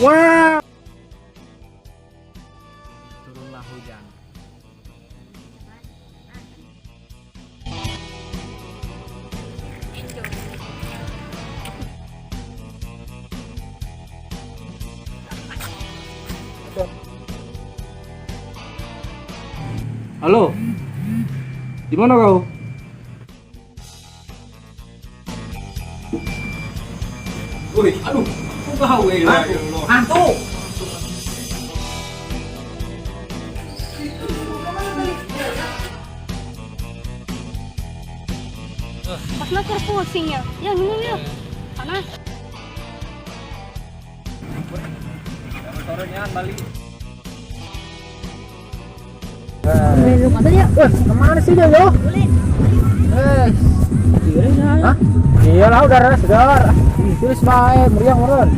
Wah. Turunlah hujan. Halo. Di mana kau? Woi, aduh, kok kau hantu. Mas Nakar pusing ya. Ya minum ya. Panas. Sorenya balik. Minum aja ya. Kemana sih dia lo? Hah? Iya lah udah segar. Tulis bae meriang meren.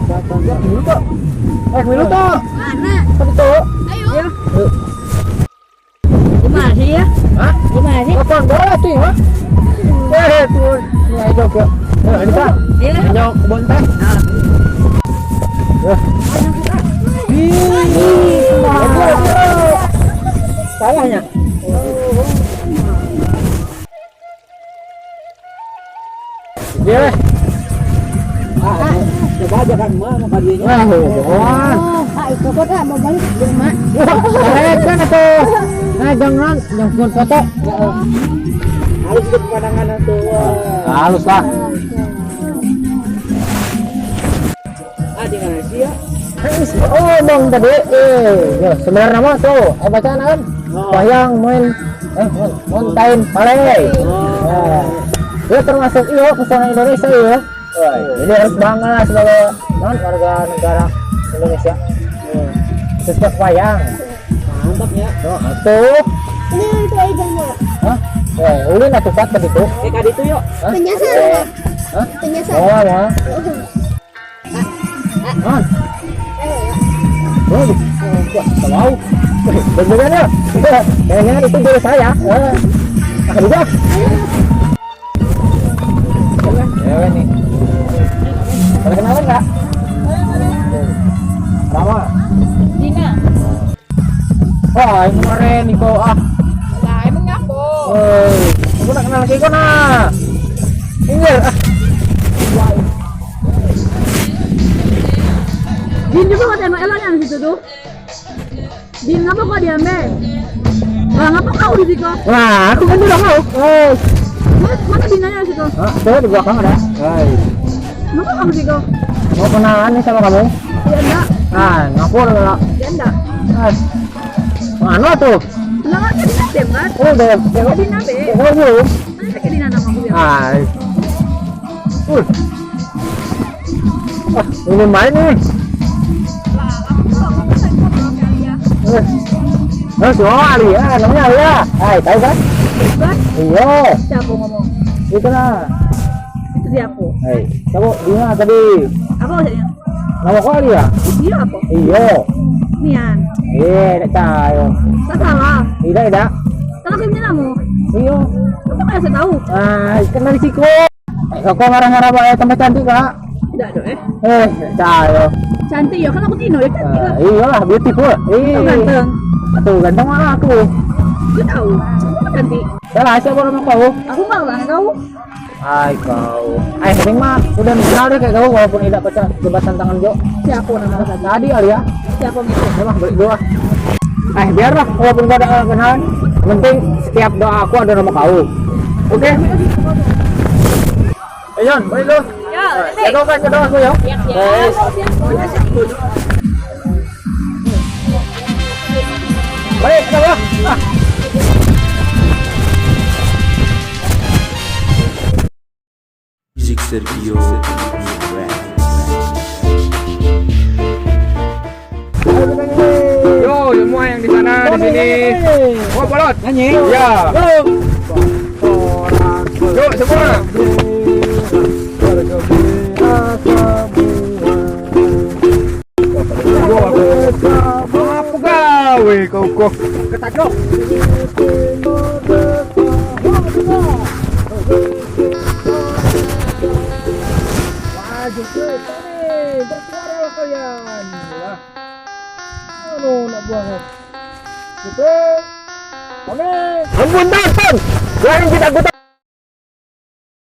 Datang ya dulu kok. Dulu toh. Mana? Tapi toh. Ayo. Ya. Gimana sih ya? Hah? Gimana sih? Kapan bola sih, ha? Tuh. Ini aja kok. Ini kan. Iya. Nyok kebun teh. Salahnya. Iya. Coba aja kan mana kadinya. Itu kok mau balik ke rumah. Kan tuh. Nah, jangan foto. Halus ke pandangan tuh. Halus lah. Di mana sih ya? Oh, bang tadi. Sebenarnya nama tuh. Bacaan kan? Wayang Mountain Palay. Dia termasuk pesona Indonesia ya. Jadi harus bangga sebagai warga negara Indonesia. Setiap wayang. Mantap ya. Tuh. Ini itu aja mah. Hah? Ulin atuh kat tadi tuh. Kadi itu yuk. Penyasar. Hah? Penyasar. Oh, ya. Man. Oh, tahu. Beneran ya? Kayaknya itu dari saya. Akan juga. Ya nih. Boleh kenalan nggak? Rama. Dina. Wah, ini keren nih kok. Lah emang ngapo? Aku nak kenal lagi kok nah. Inggir. Din juga kata emang eloknya di situ tuh. Din ngapa kok diambil? Lah ngapa kau di situ? Wah, aku kan udah mau. Mana Dinanya di situ? Saya di belakang ada. Ngapa kamu di situ? Mau kenalan nih sama kamu? Ya enggak. Ngapur enggak? Ya enggak. Mana tuh? Lah kan Dina bebas. Oh, udah. Dina be. Oh, belum. Mana kayak Dina nama aku ya? Wah, ini main nih. Lah aku ngomong sama kali ya. Semua Ali ya, namanya Ali ya. Tahu kan? Bebas. Iya, Siapa ngomong? itu lah. Itu dia aku. Kamu di mana tadi? Apa maksudnya? Nama kau Ali ya? Dia apa? Iya. Nian. Tak tahu. Tak salah. Tidak. Kalau kamu namamu, Iya. kamu kayak saya tahu. Kena risiko. Kau marah-marah pakai tambah cantik kak? Tidak ada Tak tahu. Cantik ya, kan aku Tino ya cantik lah. Iyalah, beautiful. Itu ganteng. Tuh ganteng mana aku? Aku tahu. Aku cantik. Salah siapa nama kau? Aku nggak lah kau. Kau. Penting mah udah kenal deh kayak kau walaupun tidak pecah jembatan tangan Jo. Siapa nama kau? Tadi Ali ya. Siapa gitu? Memang balik doa. Biarlah walaupun gak ada kenalan. Penting setiap doa aku ada nama kau. Oke? Yon, balik dulu. Ya, Jaga aku ya. Baik, kita ya. Music Sergio Yo, semua yang di sana di sini. Oh, bolot. Nyanyi. Ya. Yuk semua. Apa gawe kau kok? Ketajok. Maju ke sini, bersuara. kalian. Ya. Nak buang. Oke. Kami. Ampun, jangan kita